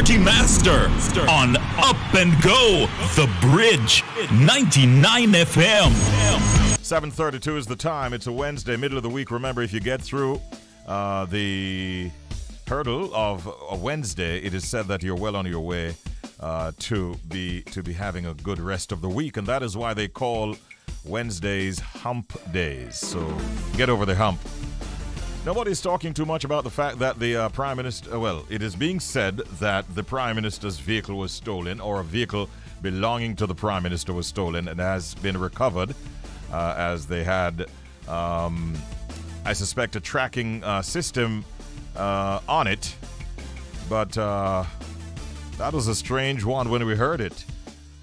Party Master on Up and Go, The Bridge, 99 FM. 7:32 is the time. It's a Wednesday, middle of the week. Remember, if you get through the hurdle of a Wednesday, it is said that you're well on your way to be having a good rest of the week, and that is why they call Wednesdays hump days. So get over the hump. Nobody's talking too much about the fact that the Prime Minister, well, it is being said that the Prime Minister's vehicle was stolen, or a vehicle belonging to the Prime Minister was stolen and has been recovered, as they had, I suspect, a tracking system on it. But that was a strange one when we heard it.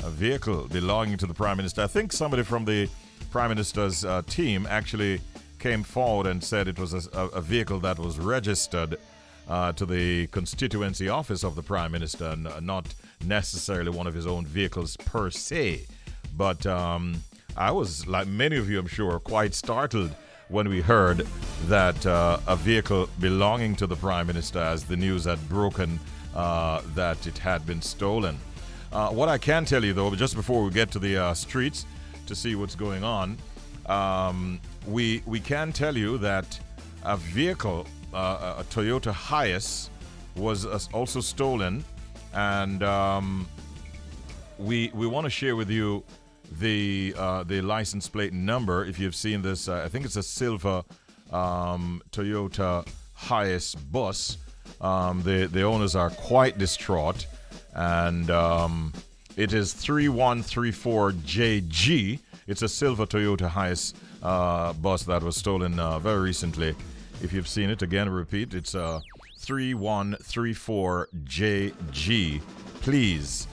A vehicle belonging to the Prime Minister. I think somebody from the Prime Minister's team actually came forward and said it was a vehicle that was registered to the constituency office of the Prime Minister, and not necessarily one of his own vehicles per se. But I was, like many of you, I'm sure, quite startled when we heard that a vehicle belonging to the Prime Minister, as the news had broken that it had been stolen. What I can tell you, though, just before we get to the streets to see what's going on, we can tell you that a vehicle, a Toyota Hiace, was also stolen, and we want to share with you the license plate number. If you've seen this, I think it's a silver Toyota Hiace bus. The owners are quite distraught, and it is 3134JG. It's a silver Toyota Hiace bus that was stolen very recently. If you've seen it, again, repeat, it's 3134JG. Please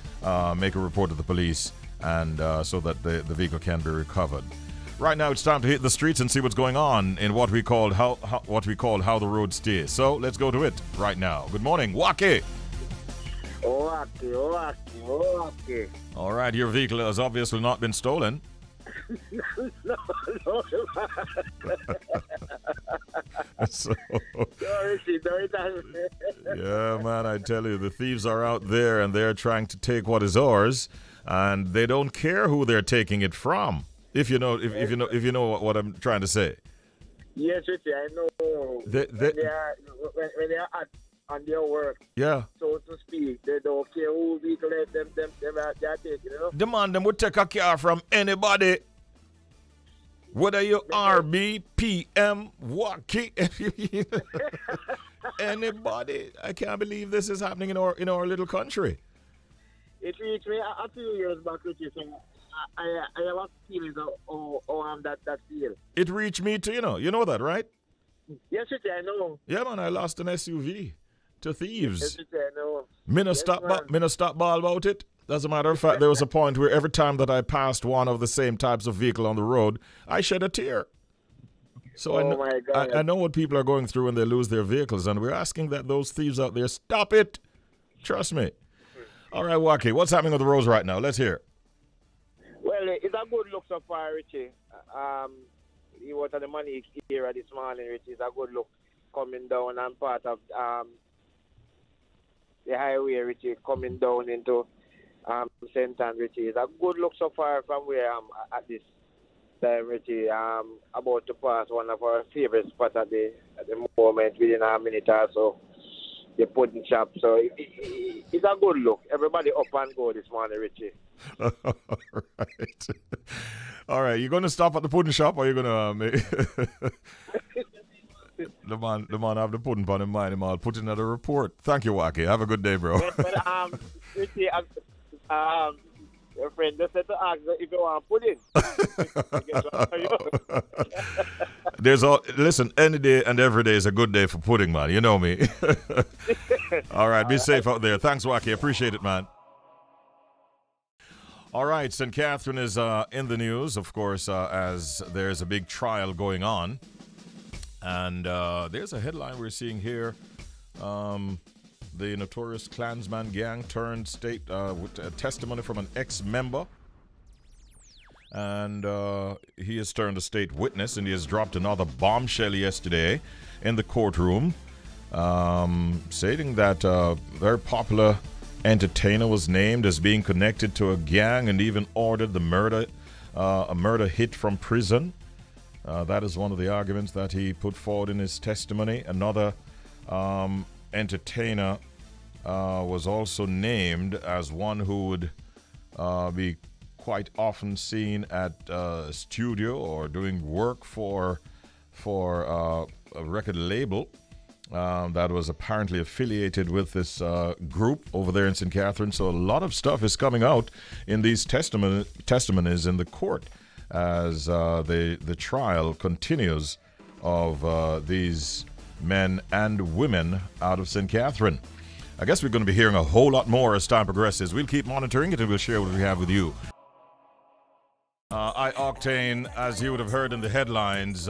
make a report to the police, and so that the vehicle can be recovered. Right now, it's time to hit the streets and see what's going on in what we call how the road stays. So let's go to it right now. Good morning, Waki. Waki. All right, your vehicle has obviously not been stolen. No. So, yeah, man, I tell you, the thieves are out there and they're trying to take what is ours, and they don't care who they're taking it from. If you know what I'm trying to say. Yes, Richie, I know. When they are on their work, yeah, so to speak, they don't care who vehicle them are taking, you know. The man them would take a car from anybody, whether you RB, PM, Waki, anybody. I can't believe this is happening in our little country. It reached me a few years back, Richie, so I have a feeling of that feel. It reached me too, you know that, right? Yes, Richie, I know. Yeah, man, I lost an SUV to thieves. Yes, Richie, I know. Me no stop ball about it. As a matter of fact, there was a point where every time that I passed one of the same types of vehicle on the road, I shed a tear. So I know what people are going through when they lose their vehicles, and we're asking that those thieves out there stop it. Trust me. All right, Waki, what's happening on the roads right now? Let's hear. Well, it's a good look so far, Richie. He was at the money here this morning, Richie. It's a good look coming down and part of the highway, Richie, coming down into St. Anne, Richie. It's a good look so far from where I'm at this time, Richie. About to pass one of our favorite spots at the moment, within a minute or so. The pudding shop. So it's a good look. Everybody up and go this morning, Richie. All right. All right. You're going to stop at the pudding shop, or you're going to make... The man have the pudding pan in mind. I'll put in another report. Thank you, Waki. Have a good day, bro. Yes, but, Richie, your friend just said to ask if you want pudding. Listen, any day and every day is a good day for pudding, man. You know me. All right, be safe out there. Thanks, Waki. Appreciate it, man. All right, St. Catherine is in the news, of course, as there's a big trial going on. And there's a headline we're seeing here. The notorious Klansman gang turned state with a testimony from an ex-member. And he has turned a state witness, and he has dropped another bombshell yesterday in the courtroom, stating that very popular entertainer was named as being connected to a gang and even ordered the murder, a murder hit from prison. That is one of the arguments that he put forward in his testimony. Another entertainer was also named as one who would be quite often seen at a studio or doing work for a record label that was apparently affiliated with this group over there in St. Catherine. So a lot of stuff is coming out in these testimonies in the court as the trial continues of these men and women out of St. Catherine. I guess we're going to be hearing a whole lot more as time progresses. We'll keep monitoring it and we'll share what we have with you. I-Octane, as you would have heard in the headlines,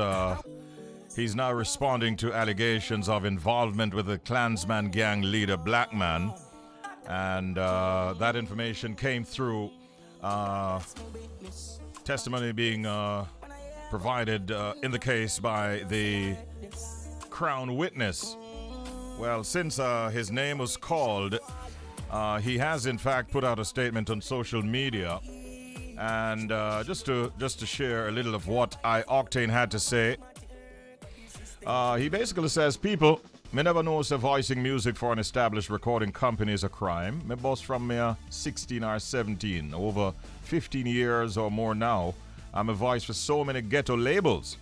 he's now responding to allegations of involvement with the Klansman gang leader, Black Man. And that information came through testimony being provided in the case by the Crown witness. Well, since his name was called, he has in fact put out a statement on social media. And just to share a little of what I-Octane had to say, he basically says, people, me never know if voicing music for an established recording company is a crime. Me boss from me 16 or 17, over 15 years or more now. I'm a voice for so many ghetto labels.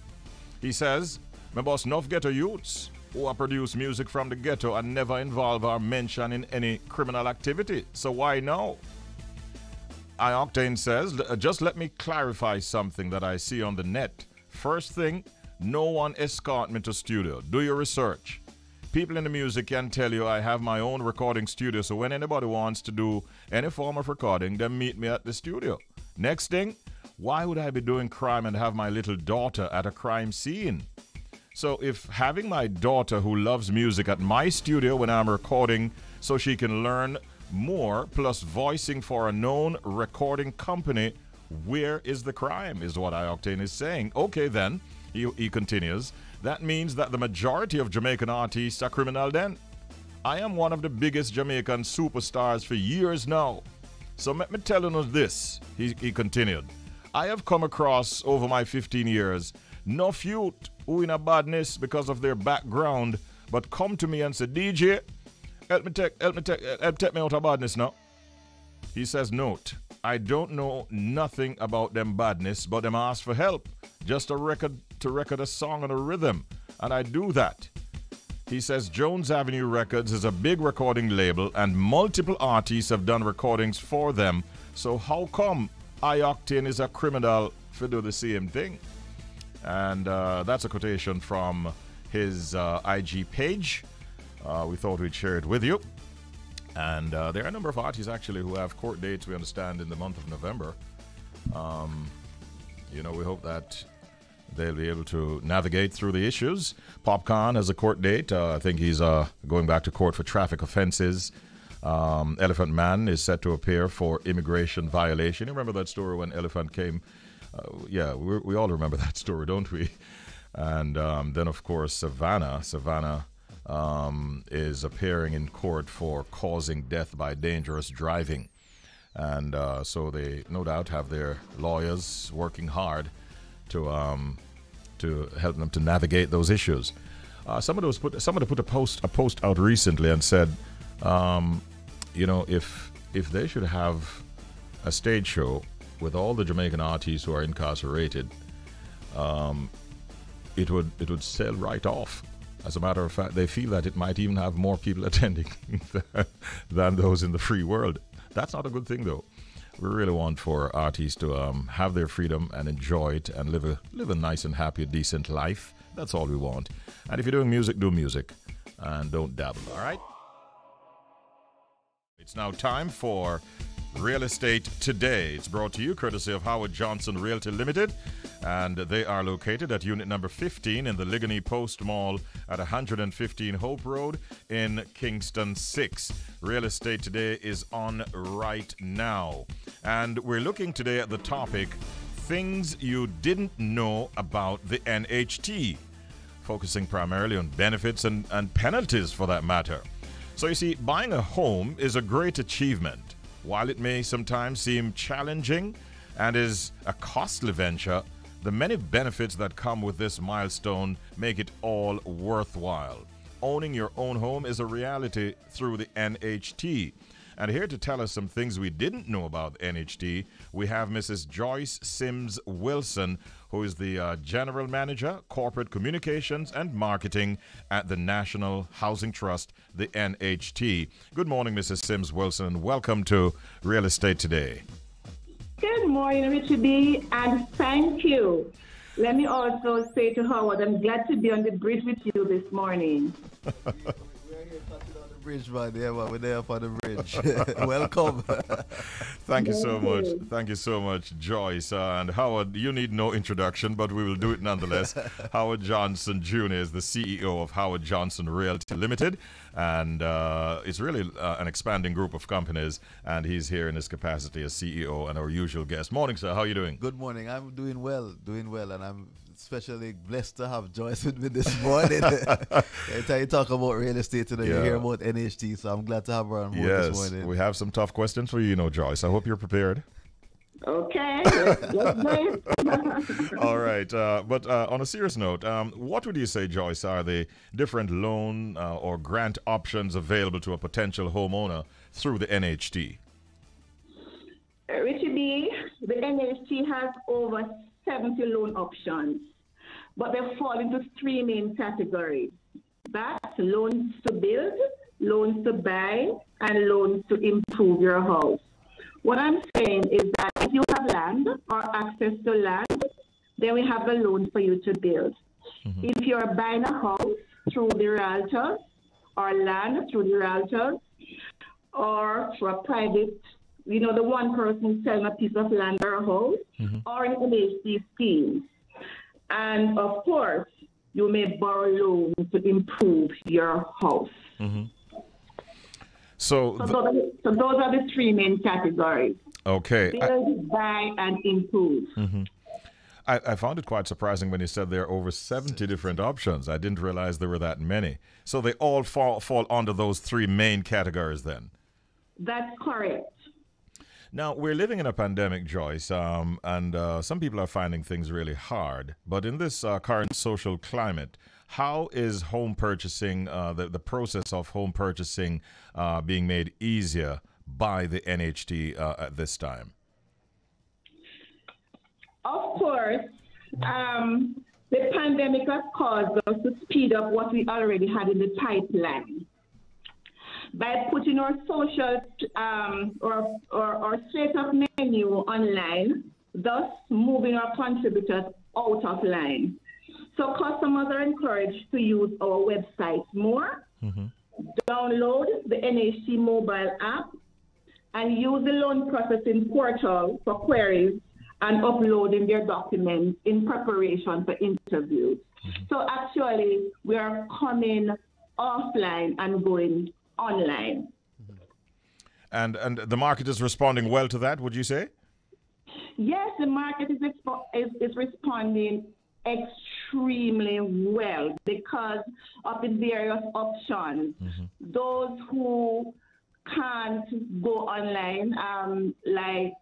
He says, me boss enough ghetto youths who produce music from the ghetto and never involve or mention in any criminal activity. So why now? I-Octane says, just let me clarify something that I see on the net. First thing, no one escort me to studio. Do your research. People in the music can tell you I have my own recording studio, so when anybody wants to do any form of recording, then meet me at the studio. Next thing, why would I be doing crime and have my little daughter at a crime scene? So if having my daughter who loves music at my studio when I'm recording so she can learn more, plus voicing for a known recording company, where is the crime, is what I-Octane is saying. Okay then, he continues, that means that the majority of Jamaican artists are criminal then. I am one of the biggest Jamaican superstars for years now. So let me tell you this, he continued. I have come across over my 15 years, no youth who in a badness because of their background, but come to me and say, DJ, help me take me out of badness now. He says, note, I don't know nothing about them badness, but them ask for help. Just to record a song and a rhythm. And I do that. He says Jones Avenue Records is a big recording label and multiple artists have done recordings for them. So how come I-Octane is a criminal for do the same thing? And that's a quotation from his IG page. We thought we'd share it with you. And there are a number of artists actually who have court dates, we understand, in the month of November. You know, we hope that they'll be able to navigate through the issues. Popcorn has a court date. I think he's going back to court for traffic offenses. Elephant Man is set to appear for immigration violation. You remember that story when Elephant came? Yeah, we all remember that story, don't we? And then, of course, Savannah is appearing in court for causing death by dangerous driving. And so they no doubt have their lawyers working hard to help them to navigate those issues. Somebody put a post out recently and said, you know, if they should have a stage show with all the Jamaican artists who are incarcerated, it would sell right off. As a matter of fact, they feel that it might even have more people attending than those in the free world. That's not a good thing, though. We really want for artists to have their freedom and enjoy it and live a nice and happy, decent life. That's all we want. And if you're doing music, do music. And don't dabble, all right? It's now time for Real Estate Today. It's brought to you courtesy of Howard Johnson Realty Limited, and they are located at unit number 15 in the Ligony Post Mall at 115 Hope Road in Kingston 6. Real Estate Today is on right now, and we're looking today at the topic, things you didn't know about the NHT, focusing primarily on benefits and penalties for that matter. So you see, buying a home is a great achievement. While it may sometimes seem challenging and is a costly venture, the many benefits that come with this milestone make it all worthwhile. Owning your own home is a reality through the NHT. And here to tell us some things we didn't know about NHT, we have Mrs. Joyce Simms-Wilson, who is the General Manager, Corporate Communications and Marketing at the National Housing Trust, the NHT. Good morning, Mrs. Simms-Wilson, and welcome to Real Estate Today. Good morning, Richie B, and thank you. Let me also say to Howard, I'm glad to be on the bridge with you this morning. Bridge, man. Yeah, man. We're there for the bridge. Welcome. Thank you so much. Thank you so much, Joyce. And Howard, you need no introduction, but we will do it nonetheless. Howard Johnson Jr. is the CEO of Howard Johnson Realty Limited, and it's really an expanding group of companies, and he's here in his capacity as CEO and our usual guest. Morning, sir. How are you doing? Good morning. I'm doing well, and I'm especially blessed to have Joyce with me this morning. Every time you talk about real estate today, you hear about NHT, so I'm glad to have her on board this morning. Yes, we have some tough questions for you, Joyce. I hope you're prepared. Okay, let's do it. All right, but on a serious note, what would you say, Joyce, are the different loan or grant options available to a potential homeowner through the NHT? Richie B, the NHT has over 70 loan options, but they fall into three main categories. That's loans to build, loans to buy, and loans to improve your house. What I'm saying is that if you have land or access to land, then we have a loan for you to build. Mm-hmm. If you're buying a house through the realtor or land through the realtor or through a private, the one person selling a piece of land or a house, or an NHT scheme. And of course, you may borrow loans to improve your house. Mm-hmm. So those are the three main categories. Okay. Build, buy, and improve. Mm-hmm. I found it quite surprising when you said there are over 70 different options. I didn't realize there were that many. So they all fall under those three main categories then? That's correct. Now, we're living in a pandemic, Joyce, and some people are finding things really hard. But in this current social climate, how is home purchasing, the process of home purchasing being made easier by the NHT at this time? Of course, the pandemic has caused us to speed up what we already had in the pipeline. By putting our social or state of menu online, thus moving our contributors out of line. So customers are encouraged to use our website more, download the NHT mobile app, and use the loan processing portal for queries and uploading their documents in preparation for interviews. So actually, we are coming offline and going online. And the market is responding well to that, would you say? Yes, the market is responding extremely well because of the various options. Those who can't go online, like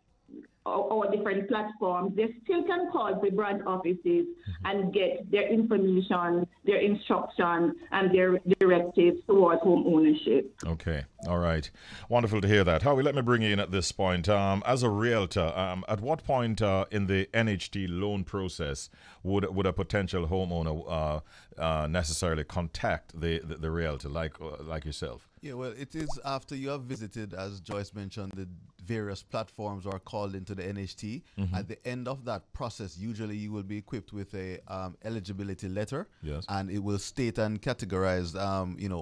our different platforms, they still can call the branch offices and get their information, their instructions, and their directives towards home ownership. Okay. All right. Wonderful to hear that. Howie, let me bring you in at this point. As a realtor, at what point in the NHT loan process would a potential homeowner necessarily contact the realtor like yourself? Yeah, well, it is after you have visited, as Joyce mentioned, the various platforms are called into the NHT. At the end of that process, usually you will be equipped with a eligibility letter, yes, and it will state and categorize,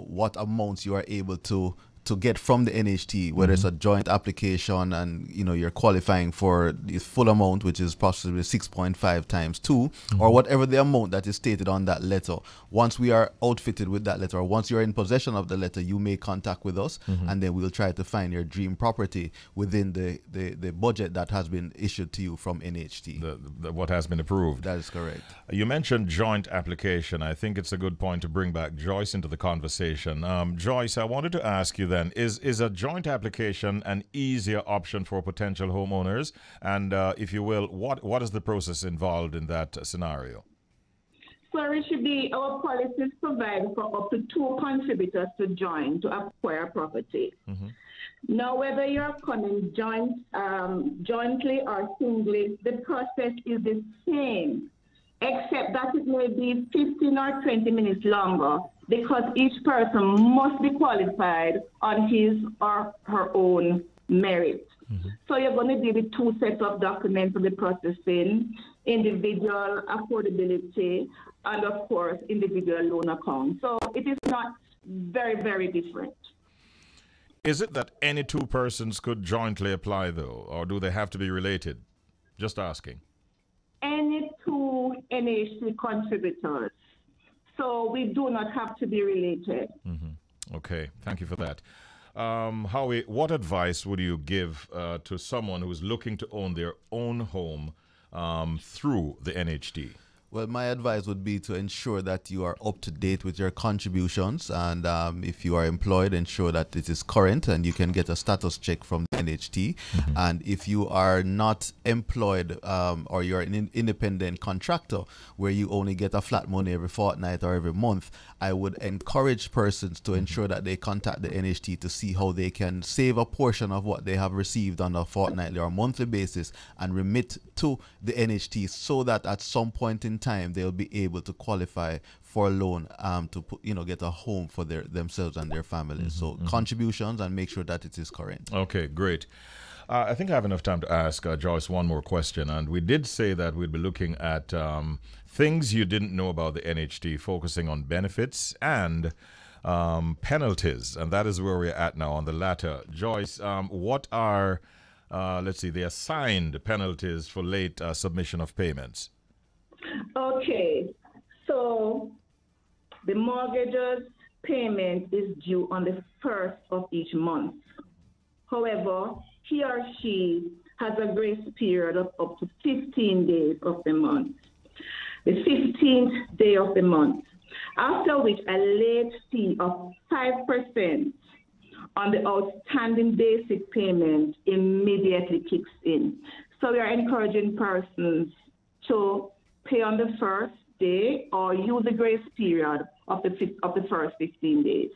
what amounts you are able to to get from the NHT, whether it's a joint application and you're qualifying for the full amount, which is possibly 6.5 times 2, or whatever the amount that is stated on that letter. Once we are outfitted with that letter, or once you're in possession of the letter, you may contact with us, and then we'll try to find your dream property within the budget that has been issued to you from NHT. What has been approved. That is correct. You mentioned joint application. I think it's a good point to bring back Joyce into the conversation. Joyce, I wanted to ask you then, is a joint application an easier option for potential homeowners? And if you will, what is the process involved in that scenario? So, Richie B, our policies provide for up to 2 contributors to join to acquire property. Now, whether you're coming jointly or singly, the process is the same, except that it may be 15 or 20 minutes longer, because each person must be qualified on his or her own merit. So you're going to deal with 2 sets of documents for the processing, individual affordability, and of course, individual loan account. So it is not very, very different. Is it that any 2 persons could jointly apply, though, or do they have to be related? Just asking. Any 2 NHC contributors. So we do not have to be related. Okay, thank you for that. Howie, what advice would you give to someone who's looking to own their own home through the NHT? Well, my advice would be to ensure that you are up to date with your contributions, and if you are employed, ensure that it is current and you can get a status check from the NHT. And if you are not employed or you're an independent contractor where you only get a flat money every fortnight or every month, I would encourage persons to ensure that they contact the NHT to see how they can save a portion of what they have received on a fortnightly or monthly basis and remit to the NHT, so that at some point in time they'll be able to qualify for a loan to get a home for themselves and their families. So contributions, and make sure that it is current. Okay, great. I think I have enough time to ask Joyce one more question, and we did say that we'd be looking at things you didn't know about the NHT, focusing on benefits and penalties, and that is where we're at now on the latter. Joyce, what are the assigned penalties for late submission of payments? Okay, so the mortgage's payment is due on the 1st of each month. However, he or she has a grace period of up to 15 days of the month. The 15th day of the month, after which a late fee of 5% on the outstanding basic payment immediately kicks in. So we are encouraging persons to pay on the first day or use the grace period of the first 15 days.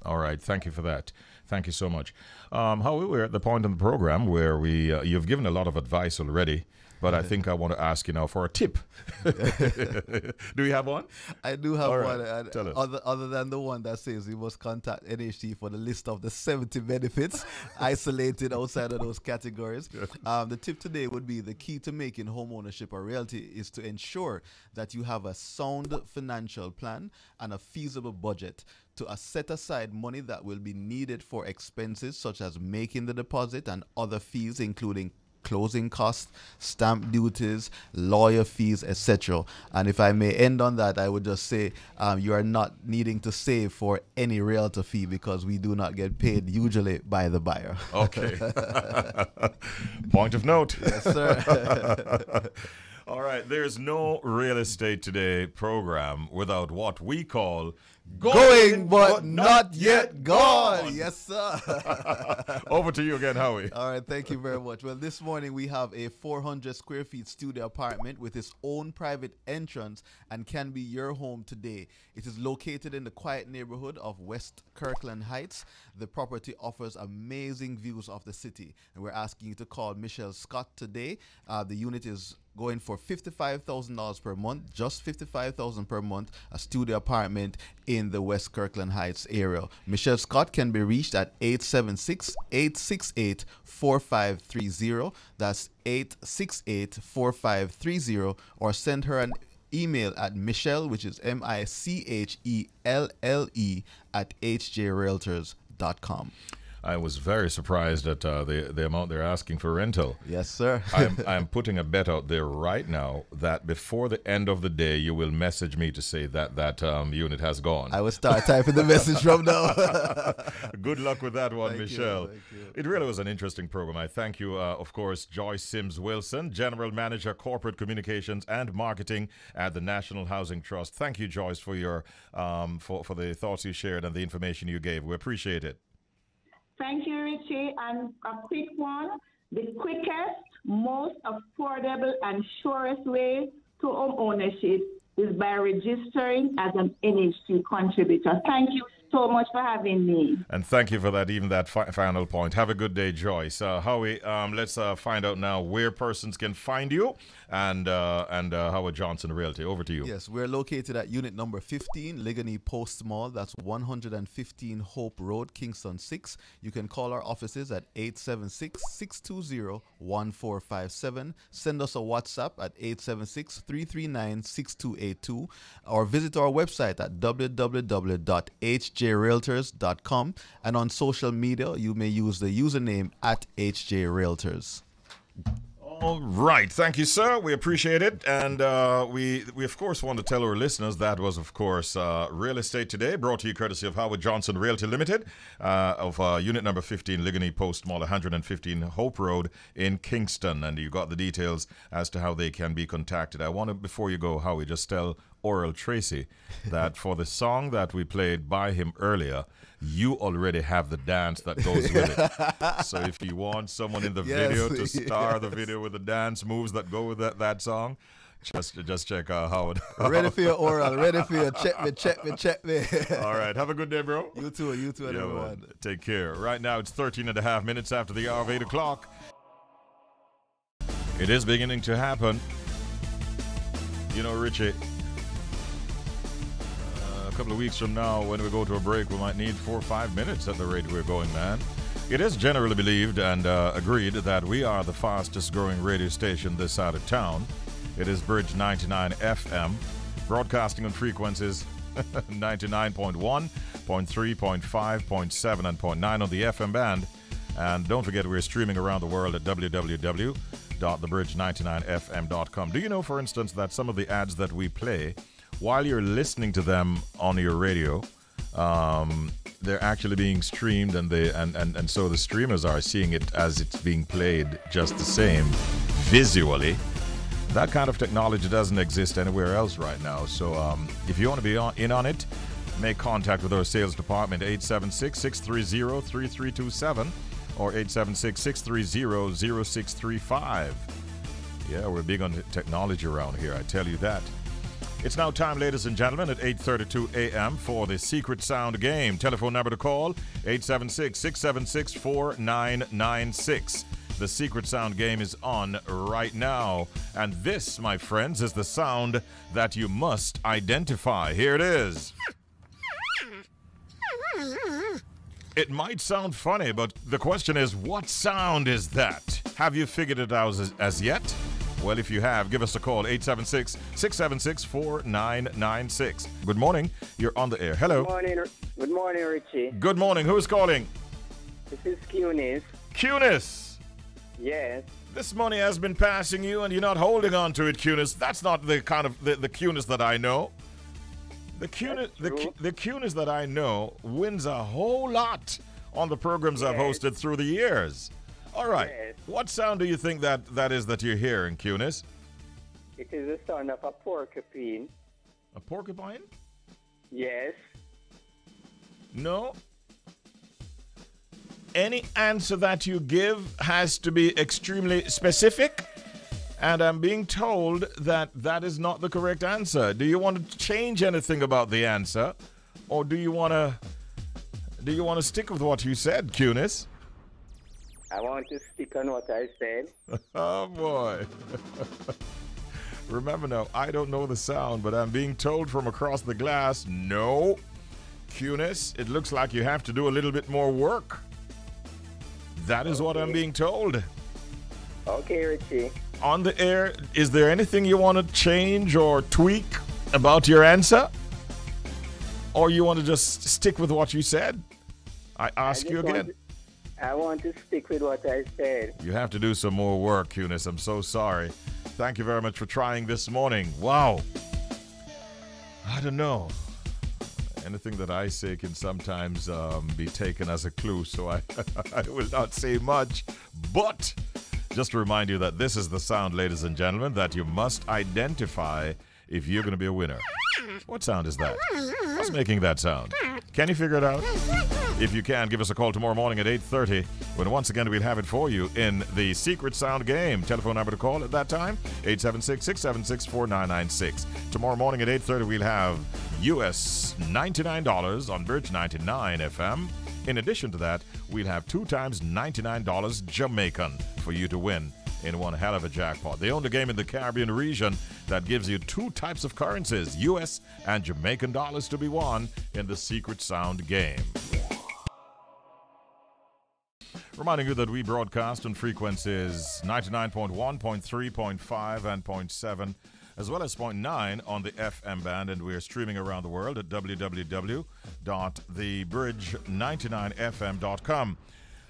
All right. Thank you for that. Thank you so much. Howie, we're at the point in the program where you've given a lot of advice already, but I think I want to ask you now for a tip. Do you have one? I do have right. one. Tell us. Other than the one that says you must contact NHT for the list of the 70 benefits isolated outside of those categories. The tip today would be the key to making home ownership a reality is to ensure that you have a sound financial plan and a feasible budget to set aside money that will be needed for expenses such as making the deposit and other fees, including closing costs, stamp duties, lawyer fees, etc. And if I may end on that, I would just say you are not needing to save for any realtor fee, because we do not get paid usually by the buyer. Okay. Point of note. Yes, sir. All right. There's no Real Estate Today program without what we call Going but not yet gone. Yes, sir. Over to you again, Howie. All right, thank you very much. Well, this morning we have a 400 square feet studio apartment with its own private entrance and can be your home today. It is located in the quiet neighborhood of West Kirkland Heights. The property offers amazing views of the city, and we're asking you to call Michelle Scott today. The unit is going for $55,000 per month, just $55,000 per month, a studio apartment in the West Kirkland Heights area. Michelle Scott can be reached at 876-868-4530. That's 868-4530, or send her an email at Michelle, which is MICHELLE at hjrealtors.com. I was very surprised at the amount they're asking for rental. Yes, sir. I'm putting a bet out there right now that before the end of the day, you will message me to say that unit has gone. I will start typing the message from now. Good luck with that one, Michelle. Thank you. It really was an interesting program. I thank you, of course, Joyce Simms-Wilson, General Manager, Corporate Communications and Marketing at the National Housing Trust. Thank you, Joyce, for your for the thoughts you shared and the information you gave. We appreciate it. Thank you, Richie. And a quick one, the quickest, most affordable and surest way to home ownership is by registering as an NHT contributor. Thank you so much for having me. And thank you for that, even that final point. Have a good day, Joyce. Howie, let's find out now where persons can find you and Howard Johnson Realty. Over to you. Yes, we're located at unit number 15, Ligony Post Mall. That's 115 Hope Road, Kingston 6. You can call our offices at 876-620-1457. Send us a WhatsApp at 876-339-6282 or visit our website at www.hjrealtors.com, and on social media you may use the username at hjrealtors. All right. Thank you, sir. We appreciate it. And we of course, want to tell our listeners that was, of course, Real Estate Today, brought to you courtesy of Howard Johnson Realty Limited of unit number 15, Ligony Post Mall, 115 Hope Road in Kingston. And you got the details as to how they can be contacted. I want to, before you go, Howie, just tell Oral Tracy that for the song that we played by him earlier, you already have the dance that goes with it. So if you want someone in the video to star the video with the dance moves that go with that song, just check out Howard. Ready for your Oral, ready for your check me. All right, have a good day, bro. You too, everyone. Take care. Right now it's 13 and a half minutes after the hour of 8 o'clock. It is beginning to happen. You know, Richie, a couple of weeks from now, when we go to a break, we might need 4 or 5 minutes at the rate we're going, man. It is generally believed and agreed that we are the fastest growing radio station this side of town. It is Bridge 99 FM, broadcasting on frequencies 99.1, 0.3, 0.5, 0.7, and 0.9 on the FM band. And don't forget, we're streaming around the world at www.thebridge99fm.com. Do you know, for instance, that some of the ads that we play, while you're listening to them on your radio, they're actually being streamed, and so the streamers are seeing it as it's being played just the same visually. That kind of technology doesn't exist anywhere else right now. So if you want to be in on it, make contact with our sales department, 876-630-3327 or 876-630-0635. Yeah, we're big on technology around here, I tell you that. It's now time, ladies and gentlemen, at 8:32 a.m. for the Secret Sound game. Telephone number to call, 876-676-4996. The Secret Sound game is on right now. And this, my friends, is the sound that you must identify. Here it is. It might sound funny, but the question is, what sound is that? Have you figured it out as yet? Well, if you have, give us a call, 876-676-4996. Good morning. You're on the air. Hello. Good morning, Richie. Good morning. Who's calling? This is Cunis. Cunis. Yes. This money has been passing you and you're not holding on to it, Cunis. That's not the kind of the Cunis that I know. The Cunis that I know wins a whole lot on the programs I've hosted through the years. All right. Yes. What sound do you think that is that you're hearing, Cunis? It is the sound of a porcupine. A porcupine? Yes. No. Any answer that you give has to be extremely specific, and I'm being told that that is not the correct answer. Do you want to change anything about the answer, or do you want to stick with what you said, Cunis? I want to stick on what I said. Oh, boy. Remember now, I don't know the sound, but I'm being told from across the glass, no. Cunis, it looks like you have to do a little bit more work. That is what I'm being told. Okay, Richie. on the air, is there anything you want to change or tweak about your answer? Or you want to just stick with what you said? I ask you again. I want to stick with what I said. You have to do some more work, Eunice. I'm so sorry. Thank you very much for trying this morning. Wow. I don't know. Anything that I say can sometimes be taken as a clue, so I will not say much. But just to remind you that this is the sound, ladies and gentlemen, that you must identify if you're going to be a winner. What sound is that? What's making that sound? Can you figure it out? If you can, give us a call tomorrow morning at 8:30, when once again we'll have it for you in the Secret Sound game. Telephone number to call at that time, 876-676-4996. Tomorrow morning at 8:30, we'll have US $99 on Bridge 99 FM. In addition to that, we'll have 2 times $99 Jamaican for you to win in one hell of a jackpot. The only game in the Caribbean region that gives you 2 types of currencies, US and Jamaican dollars, to be won in the Secret Sound game. Reminding you that we broadcast on frequencies 99.1, 0.3, 0.5, and 0.7, as well as 0.9 on the FM band, and we're streaming around the world at www.thebridge99fm.com.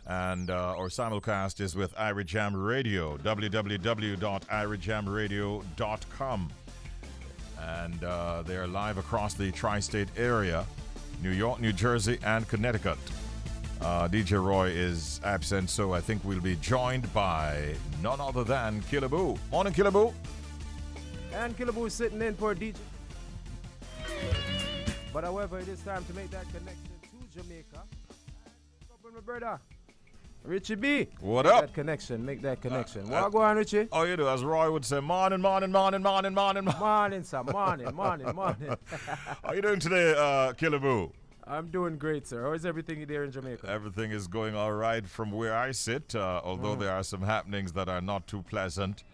And our simulcast is with Ira Jam Radio, www.irijamradio.com. And they are live across the tri-state area, New York, New Jersey, and Connecticut. DJ Roy is absent, so I think we'll be joined by none other than Killaboo. Morning, Killaboo. And Killaboo is sitting in for DJ. But however, it is time to make that connection to Jamaica. Up with my brother, Richie B. What make up? That connection, make that connection. What go on, Richie? Oh, you do. As Roy would say, morning, morning, morning, morning, morning, morning. Morning, sir. Morning, morning, morning. How you doing today, Killaboo? I'm doing great, sir. How is everything there in Jamaica? Everything is going all right from where I sit, although there are some happenings that are not too pleasant.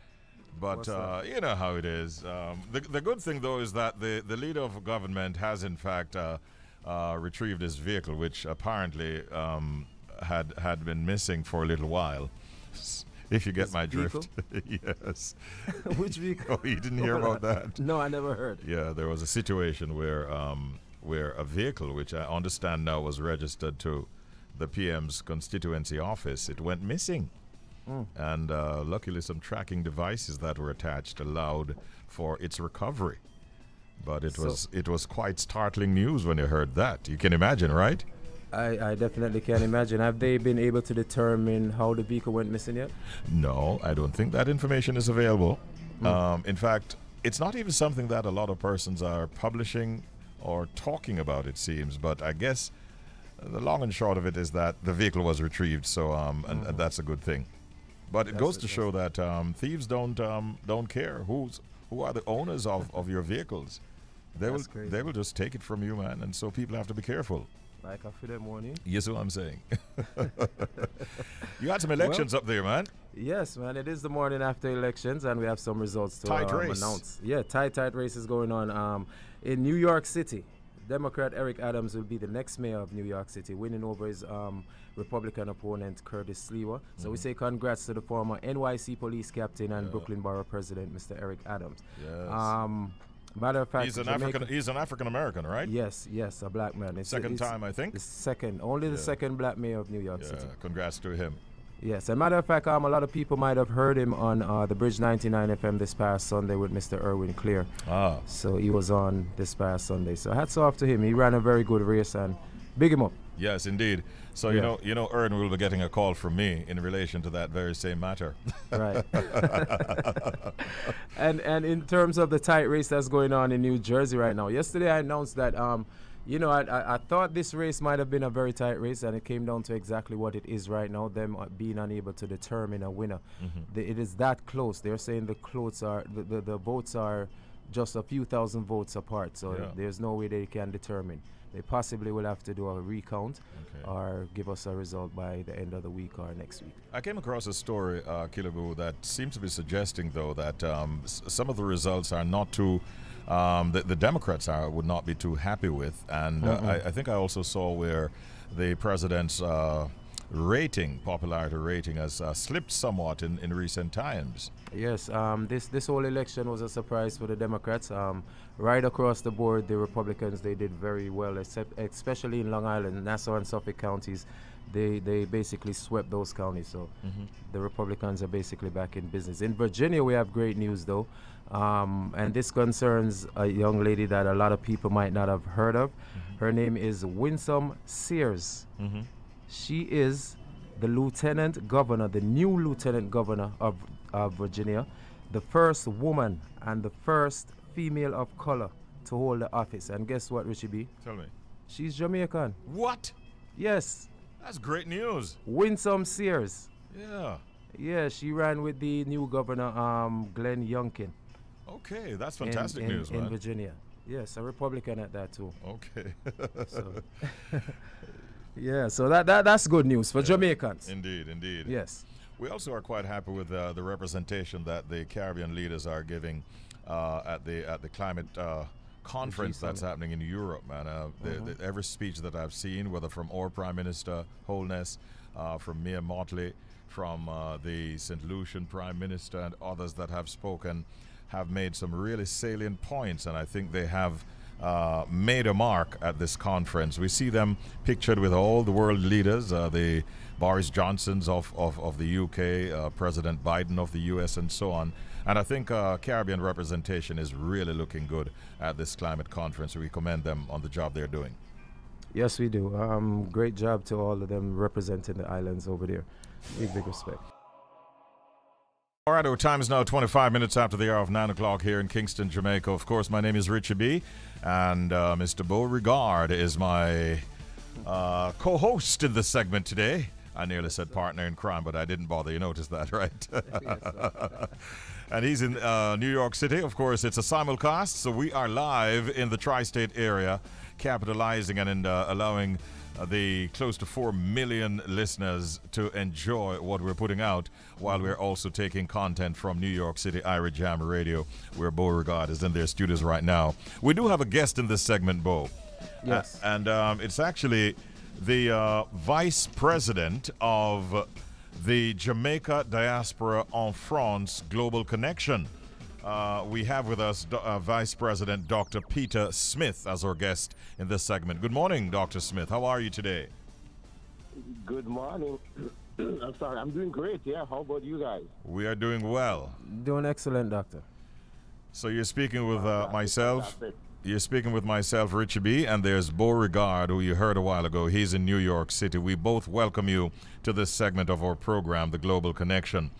But you know how it is. The good thing, though, is that the leader of government has, in fact, retrieved his vehicle, which apparently had been missing for a little while. If you get my drift. Yes. Which vehicle? Oh, you didn't hear about that? No, I never heard. Yeah, there was a situation where a vehicle, which I understand now was registered to the PM's constituency office, it went missing. And luckily some tracking devices that were attached allowed for its recovery. But it was quite startling news when you heard that. You can imagine, right? I definitely can imagine. Have they been able to determine how the vehicle went missing yet? No, I don't think that information is available. In fact, it's not even something that a lot of persons are publishing or talking about, it seems. But I guess the long and short of it is that the vehicle was retrieved, so and that's a good thing. But it goes to show that thieves don't care who are the owners of your vehicles. They will just take it from you, man. And so people have to be careful. Like after that morning. Yes, what I'm saying. You had some elections up there, man. Yes, man. It is the morning after elections, and we have some results to announce. Yeah, tight race is going on in New York City. Democrat Eric Adams will be the next mayor of New York City, winning over his Republican opponent Curtis Sliwa. So we say congrats to the former NYC police captain and Brooklyn Borough President, Mr. Eric Adams. Yes. Matter of fact, he's an African American, right? Yes, a black man. It's second time, I think. The second black mayor of New York City. Congrats to him. Yes, as a matter of fact, a lot of people might have heard him on the Bridge 99 FM this past Sunday with Mr. Erwin Clear. So he was on this past Sunday. So hats off to him. He ran a very good race, and big him up. Yes, indeed. So you know, Erwin will be getting a call from me in relation to that very same matter. Right. and in terms of the tight race that's going on in New Jersey right now, yesterday I announced that I thought this race might have been a very tight race, and it came down to exactly what it is right now, them being unable to determine a winner. It is that close. They're saying the votes are just a few thousand votes apart, so there's no way they can determine. They possibly will have to do a recount or give us a result by the end of the week or next week. I came across a story, Killaboo, that seems to be suggesting, though, that some of the results are not too the Democrats would not be too happy with. And I think I also saw where the president's popularity rating has slipped somewhat in recent times. Yes, this whole election was a surprise for the Democrats. Right across the board, the Republicans, they did very well, especially in Long Island, Nassau and Suffolk counties. They basically swept those counties, so the Republicans are basically back in business. In Virginia, we have great news, though, and this concerns a young lady that a lot of people might not have heard of. Her name is Winsome Sears. She is the lieutenant governor, the new lieutenant governor of Virginia, the first woman and the first female of color to hold the office. And guess what, Richie B? Tell me. She's Jamaican. What? Yes. That's great news. Winsome Sears. Yeah. Yeah, she ran with the new governor, Glenn Youngkin. Okay, that's fantastic news, in man. Virginia. Yes, a Republican at that too. Okay. So yeah, so that's good news for Jamaicans. Indeed, indeed. Yes. We also are quite happy with the representation that the Caribbean leaders are giving at the climate conference that's happening in Europe, man. Every speech that I've seen, whether from our Prime Minister Holness, from Mia Motley, from the St. Lucian Prime Minister, and others that have spoken, have made some really salient points, and I think they have made a mark at this conference. We see them pictured with all the world leaders, the Boris Johnsons of the UK, President Biden of the US, and so on. And I think Caribbean representation is really looking good at this climate conference. We commend them on the job they're doing. Yes, we do. Great job to all of them representing the islands over there. Big respect. All right, our time is now 25 minutes after the hour of 9 o'clock here in Kingston, Jamaica. Of course, my name is Richie B, and Mr. Beauregard is my co-host in this segment today. I nearly said partner in crime, but I didn't bother. You noticed that, right? And he's in New York City. Of course, it's a simulcast, so we are live in the tri-state area, capitalizing and allowing the close to 4 million listeners to enjoy what we're putting out, while we're also taking content from New York City Ira Jam Radio, where Beauregard is in their studios right now. We do have a guest in this segment, Beau. Yes. And it's actually the vice president of the Jamaica Diaspora en France Global Connection. We have with us Vice President Dr. Peter Smith as our guest in this segment. Good morning, Dr. Smith. How are you today? Good morning. I'm sorry, I'm doing great. Yeah, how about you guys? We are doing well. Doing excellent, Doctor. So you're speaking with myself. You're speaking with myself, Richie B, and there's Beauregard, who you heard a while ago. He's in New York City. We both welcome you to this segment of our program, The Global Connection.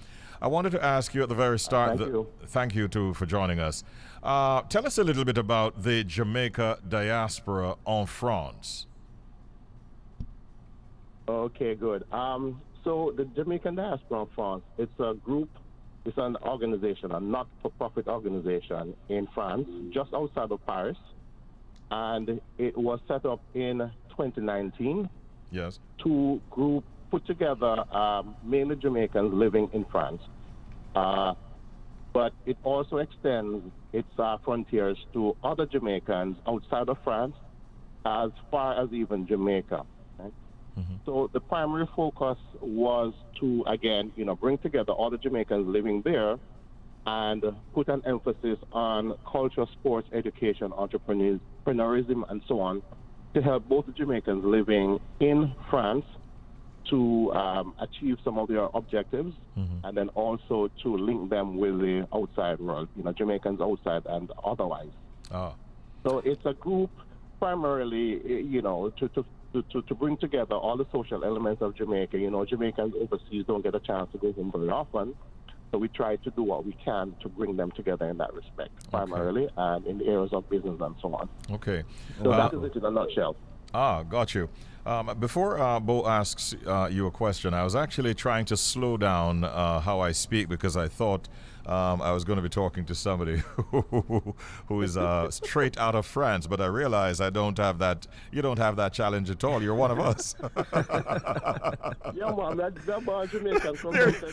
I wanted to ask you at the very start. Thank you too for joining us. Tell us a little bit about the Jamaica Diaspora en France. Okay, good. So the Jamaican Diaspora en France, it's a group, it's an organization, a not-for-profit organization in France, just outside of Paris, and it was set up in 2019. Yes. To put together mainly Jamaicans living in France. But it also extends its frontiers to other Jamaicans outside of France, as far as even Jamaica. Right? So the primary focus was to, again, bring together all the Jamaicans living there and put an emphasis on culture, sports, education, entrepreneurism, and so on, to help both the Jamaicans living in France to achieve some of their objectives, and then also to link them with the outside world, Jamaicans outside and otherwise. So it's a group primarily, to bring together all the social elements of Jamaica. Jamaicans overseas don't get a chance to go home very often, so we try to do what we can to bring them together in that respect, primarily, and in the areas of business and so on. Okay. So that is it in a nutshell. Got you. Before Beau asks you a question, I was actually trying to slow down how I speak, because I thought I was going to be talking to somebody who is straight out of France, but I realize I don't have that. You don't have that challenge at all. You're one of us. Yeah, man, that's Jamaican.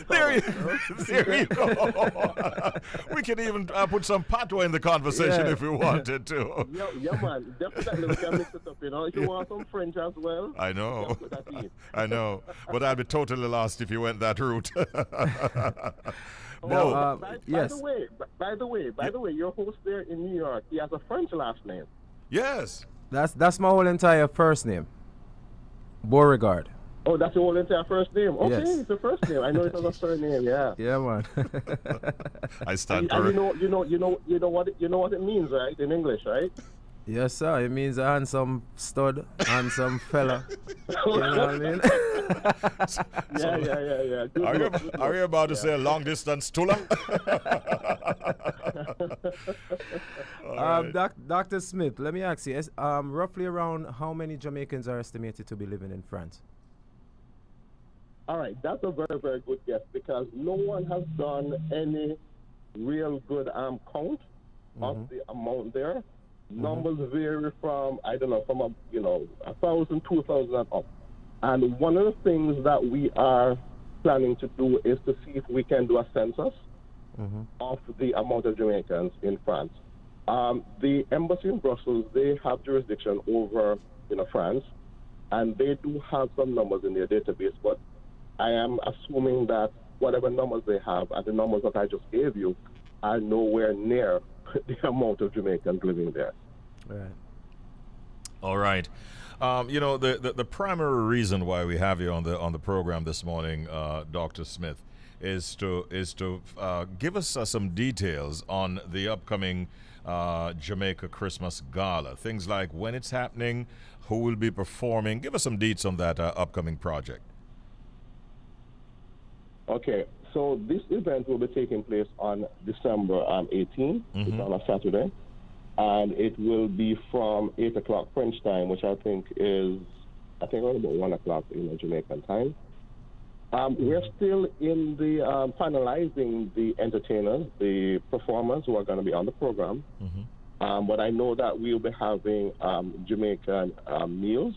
There you go. We can even put some patois in the conversation if we wanted to. Yeah, man, definitely we can mix it up. If you want some French as well. well. I know. Put that in. I know. But I'd be totally lost if you went that route. No, By yes. the way, your host there in New York, he has a French last name. Yes. That's my whole entire first name. Beauregard. Oh, that's your whole entire first name. Okay, Yes. it's a first name. I know it was a surname. Yeah. Yeah, man. I stand And corrected. you know what it means, right? In English, right? Yes, sir. It means a handsome stud, handsome fella. You know what I mean? Yeah. Good Are look. you about to say a long distance tula? Dr. Smith, let me ask you, roughly around how many Jamaicans are estimated to be living in France? All right, that's a very, very good guess because no one has done any real good count of the amount there. Numbers vary from, I don't know, from 1,000, 2,000 and up. And one of the things that we are planning to do is to see if we can do a census of the amount of Jamaicans in France. The embassy in Brussels, they have jurisdiction over France, and they do have some numbers in their database, but I am assuming that whatever numbers they have and the numbers that I just gave you are nowhere near the amount of Jamaicans living there. Right. All right. The primary reason why we have you on the program this morning, Dr. Smith, is to give us some details on the upcoming Jamaica Christmas Gala. Things like when it's happening, who will be performing. Give us some deets on that upcoming project. Okay, so this event will be taking place on December 18th. It's on a Saturday. And it will be from 8 o'clock French time, which I think around about 1 o'clock Jamaican time. We're still in the finalizing the entertainers, the performers who are going to be on the program. But I know that we'll be having Jamaican meals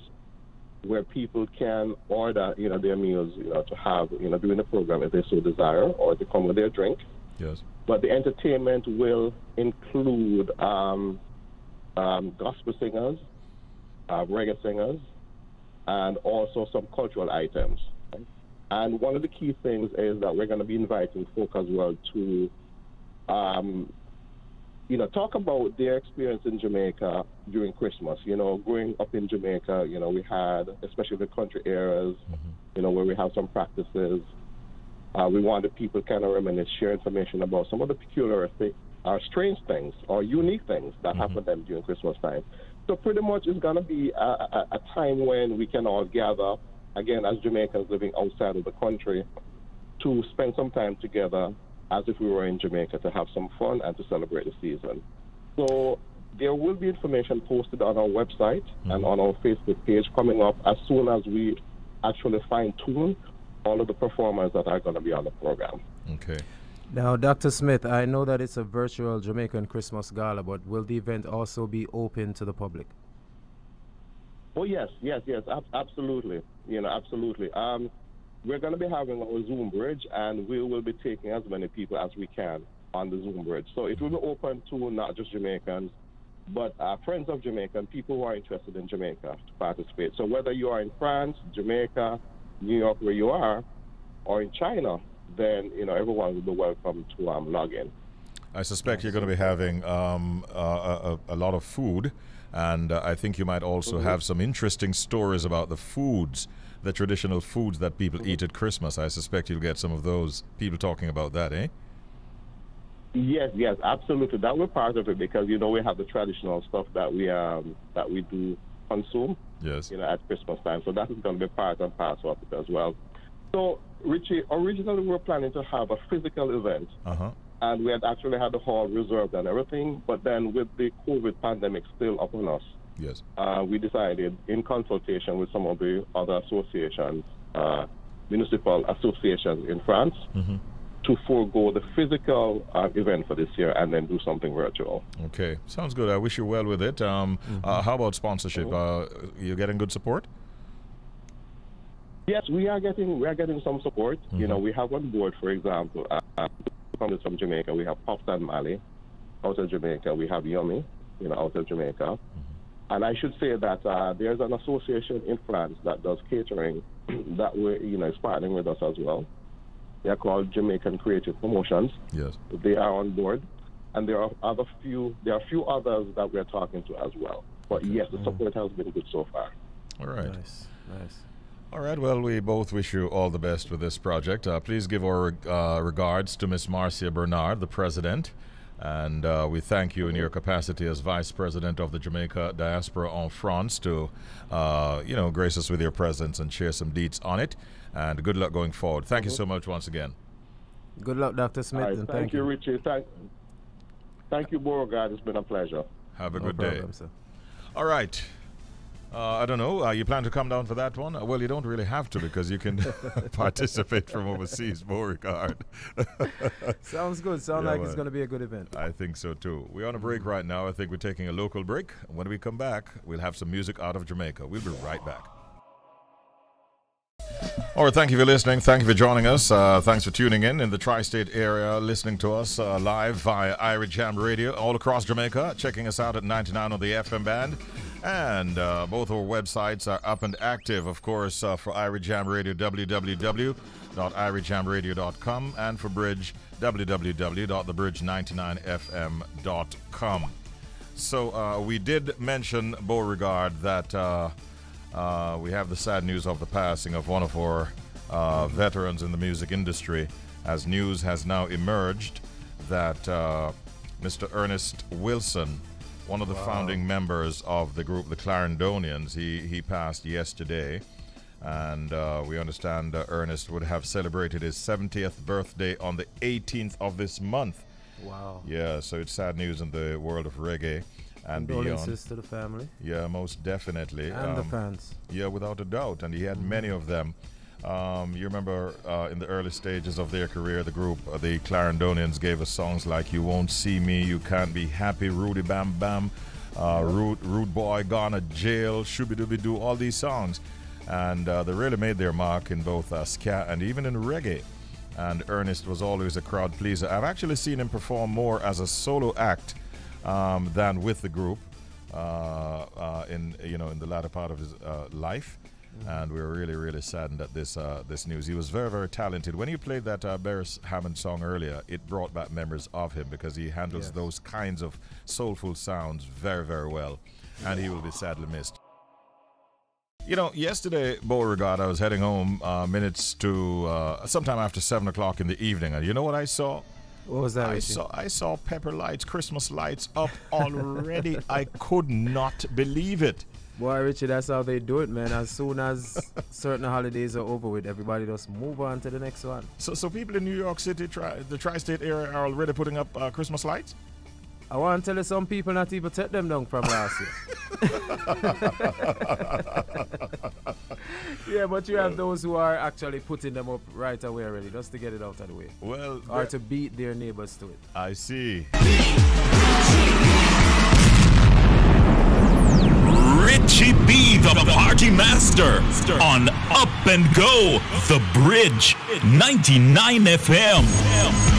where people can order, their meals, to have, during the program if they so desire, or to come with their drink. Yes. But the entertainment will include gospel singers, reggae singers, and also some cultural items. Right? And one of the key things is that we're going to be inviting folk as well to, talk about their experience in Jamaica during Christmas. Growing up in Jamaica, we had, especially the country areas, where we have some practices. We wanted people kind of reminisce, share information about some of the peculiar or strange things or unique things that happen to them during Christmas time. So pretty much it's going to be a time when we can all gather, again, as Jamaicans living outside of the country, to spend some time together as if we were in Jamaica, to have some fun and to celebrate the season. So there will be information posted on our website and on our Facebook page coming up as soon as we actually fine-tune all of the performers that are going to be on the program. Okay. Now, Dr. Smith, I know that it's a virtual Jamaican Christmas Gala, but will the event also be open to the public? Oh, yes, absolutely. Absolutely. We're going to be having our Zoom bridge, and we will be taking as many people as we can on the Zoom bridge. So it will be open to not just Jamaicans, but friends of Jamaica and people who are interested in Jamaica to participate. So whether you are in France, Jamaica, New York, where you are, or in China, then everyone will be welcome to log in. I suspect you're going to be having a lot of food, and I think you might also have some interesting stories about the foods, the traditional foods that people eat at Christmas. I suspect you'll get some of those people talking about that, eh? Yes, absolutely. That will be part of it because we have the traditional stuff that we do consume. Yes. At Christmas time. So that is going to be part and parcel of it as well. So, Richie, originally we were planning to have a physical event. And we had actually had the hall reserved and everything. But then with the COVID pandemic still upon us, yes, we decided in consultation with some of the other associations, municipal associations in France, to forego the physical event for this year and then do something virtual. Okay, sounds good. I wish you well with it. How about sponsorship? You getting good support? Yes, we are getting some support. We have on board, for example, from Jamaica. We have Pops and Mali out of Jamaica. We have Yummy, out of Jamaica. And I should say that there's an association in France that does catering that is partnering with us as well. They are called Jamaican Creative Promotions. Yes. They are on board. And there are a few others that we're talking to as well. But yes, the support has been good so far. All right. Nice. All right, well, we both wish you all the best with this project. Please give our regards to Miss Marcia Bernard, the president, and we thank you in your capacity as vice president of the Jamaica Diaspora en France to, grace us with your presence and share some deets on it. And good luck going forward. Thank you so much once again. Good luck, Dr. Smith. Right, and thank you, Richie. Thank you, Beauregard. It's been a pleasure. Have a No good problem, day. sir. All right. I don't know. You plan to come down for that one? Well, you don't really have to because you can participate from overseas. Beauregard. Sounds good. Sounds like it's going to be a good event. I think so too. We're on a break right now. I think we're taking a local break. When we come back, we'll have some music out of Jamaica. We'll be right back. All right, thank you for listening. Thank you for joining us. Thanks for tuning in the tri-state area, listening to us live via Irish Jam Radio all across Jamaica, checking us out at 99 on the FM band. And both our websites are up and active, of course, for Irish Jam Radio, www.irijamradio.com, and for Bridge, www.thebridge99fm.com. So we did mention, Beauregard, that we have the sad news of the passing of one of our veterans in the music industry, as news has now emerged that Mr. Ernest Wilson, one of the founding members of the group, the Clarendonians, he passed yesterday. And we understand Ernest would have celebrated his 70th birthday on the 18th of this month. Wow. Yeah, so it's sad news in the world of reggae and beyond. Condolences to the family. Yeah, most definitely. And the fans. Yeah, without a doubt. And he had many of them. You remember in the early stages of their career, the group, the Clarendonians, gave us songs like You Won't See Me, You Can't Be Happy, Rudy Bam Bam, Rude Boy, Gone to Jail, Shooby Dooby Doo, all these songs. And they really made their mark in both ska and even in reggae. And Ernest was always a crowd pleaser. I've actually seen him perform more as a solo act than with the group in the latter part of his life. And we were really, really saddened at this news. He was very, very talented. When you played that Beres Hammond song earlier, it brought back memories of him because he handles those kinds of soulful sounds very, very well. And he will be sadly missed. You know, yesterday, Beauregard, I was heading home minutes to sometime after 7 o'clock in the evening. And you know what I saw? What was that? I saw pepper lights, Christmas lights up already. I could not believe it. Boy, Richie, that's how they do it, man. As soon as certain holidays are over with, everybody just move on to the next one. So people in New York City, the tri-state area, are already putting up Christmas lights? I want to tell you, some people not even take them down from last year. Yeah, but you have those who are actually putting them up right away already, just to get it out of the way. Well, or to beat their neighbors to it. I see. Richie B, the party master, on Up and Go, The Bridge, 99 FM.